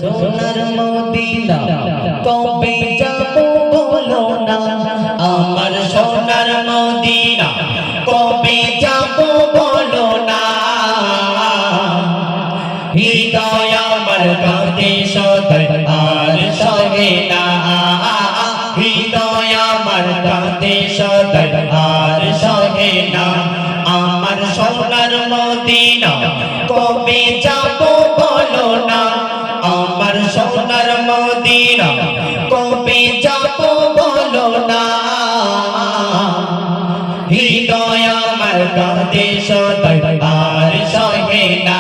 সোনার মদিনা কবে যাব বলো না আমার সোনার মদিনা কবে যাব বলো না হৃদয় আমার কাঁদে সদয় আর সহে না হৃদয় আমার কাঁদে সদয় আর সহে না আমার সোনার মদিনা কবে যাব বলো না আমার সোনার মদিনা কবে যাব বলো না হৃদয় আমার কাঁদে সদয় আর সহে না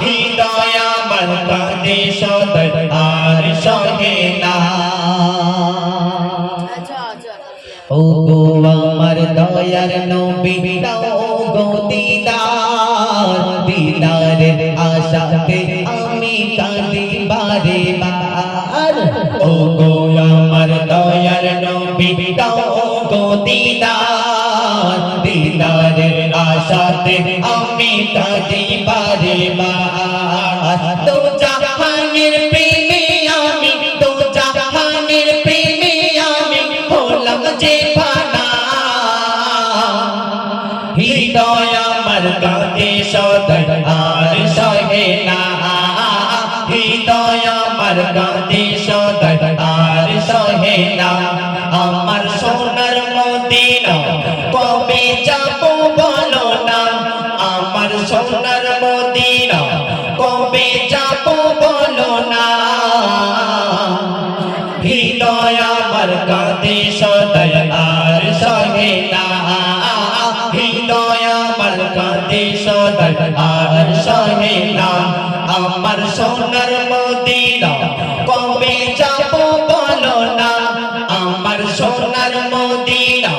হৃদয় আমার কাঁদে সদয় আর সহে না ও গো আমার দয়ার নবী দাও গো দিদার দিদারের আশাতে আমি কাঁদি বারে বার ও গো আমার দয়ার নবী দাও গো দিদার দিদারের আশাতে আমি কাঁদি বারে বার তো জাহানের প্রেমে আমি তো জাহানের প্রেমে আমি হলাম যে ফানা হৃদয় আমার কাঁদে সদয় আর সহে না হৃদয় আমার কাঁদে সদয় আর সহে না আমার সোনার মদিনা কবে যাব বলো না আমার সোনার মদিনা কবে যাব বলো না হৃদয় আমার কাঁদে সদয় আর সহে না হৃদয় আমার কাঁদে সদয় আর সহে না আমার সোনার মদিনা কবে যাব বলো না আমার সোনার মদিনা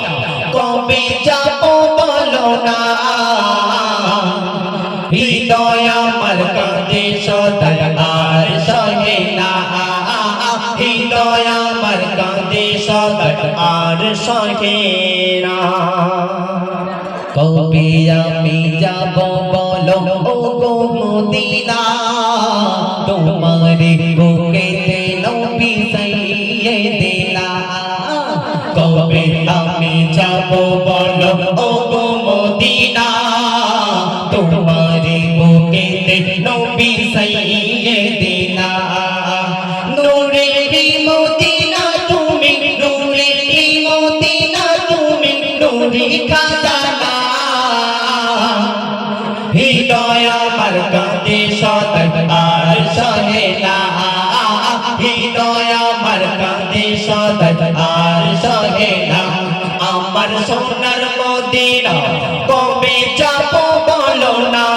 কবে যাব বলো না হৃদয় আমার কাঁদে সদয় আর সহে না হৃদয় আমার কাঁদে সদয় আর সহে না কবে আমি যাব বলো ও গো মদিনা তোমারে বুকেতে নবী সাইয়েদেনা কবে আমি যাব বলো ও গো মদিনা তোমারে বুকেতে নবী সাইয়েদেনা নূরের মদিনা তুমি নূরের মদিনা তুমি নূরে খাজানা হৃদয় আমার কাঁদে সদয় আর সহে না হৃদয় আমার কাঁদে সদয় আর সহে না আমার সোনার মদিনা কবে যাব বলো না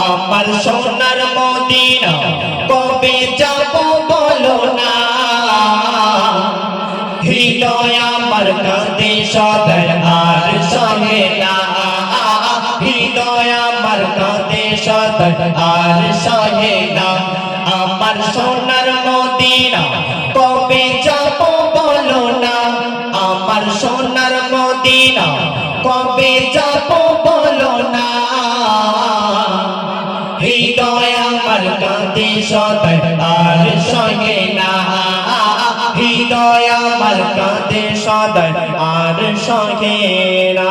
আমার সোনার মদিনা কবে যাব বলো না হৃদয় আমার কাঁদে সদয় আর সহে না হৃদয় আমার কাঁদে সদয় আর সহে না আমার সোনার মদিনা কবে যাব বলো না আমার সোনার মদিনা কবে যাব বলো না হৃদয় আমার কাঁদে সদয় আর সহে না হৃদয় আমার কাঁদে সদয় আর সহে না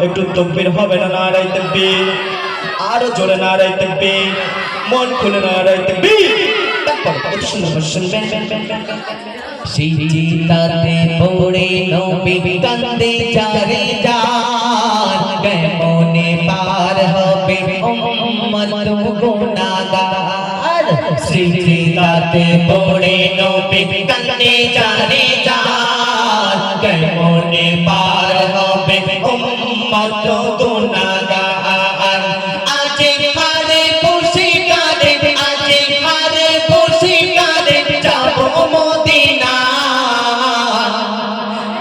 একটু তকবীর হবে না নারায়ে তাকবীর আরো জোরে নারায়ে তাকবীর মন খুলে নারায়ে তাকবীর তারপর কত সুন্দর শুনবেন সেই চিতাতে পড়ে নবী কান্দে যারে যার কেমনে পার হবে উম্মত গুনাহগার সেই চিতাতে পড়ে নবী কান্দে যারে যার কেমনে পার হবে উম্মত গুনাহগার আজে হারে বসে কাঁদে আজে হারে বসে কাঁদে যাব মদিনা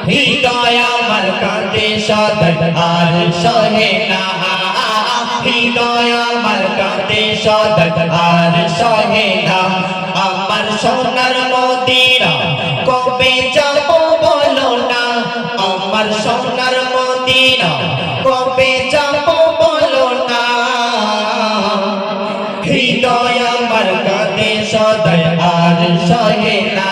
হৃদয় আমার কাঁদে সদয় আর সহে না হৃদয় আমার কাঁদে সদয় আর সহে না আমার সোনার মদিনা কবে যাব বলো না আমার সোনার মদিনা কবে যাব বলো না হৃদয় আমার কাঁদে সদয় আর সহে না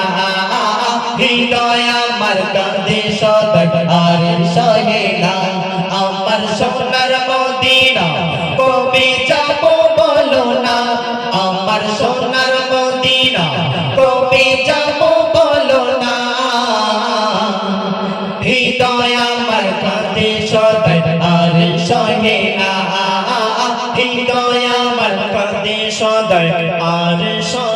হৃদয় আমার কাঁদে সদয় আর সহে না আমার সোনার মদিনা কবে যাব বলো না আমার সোনার মদিনা কবে যাব বলো না হৃদয় আমার কাঁদে সদয় আর সহে না হৃদয় আমার কাঁদে সদয় আর সহে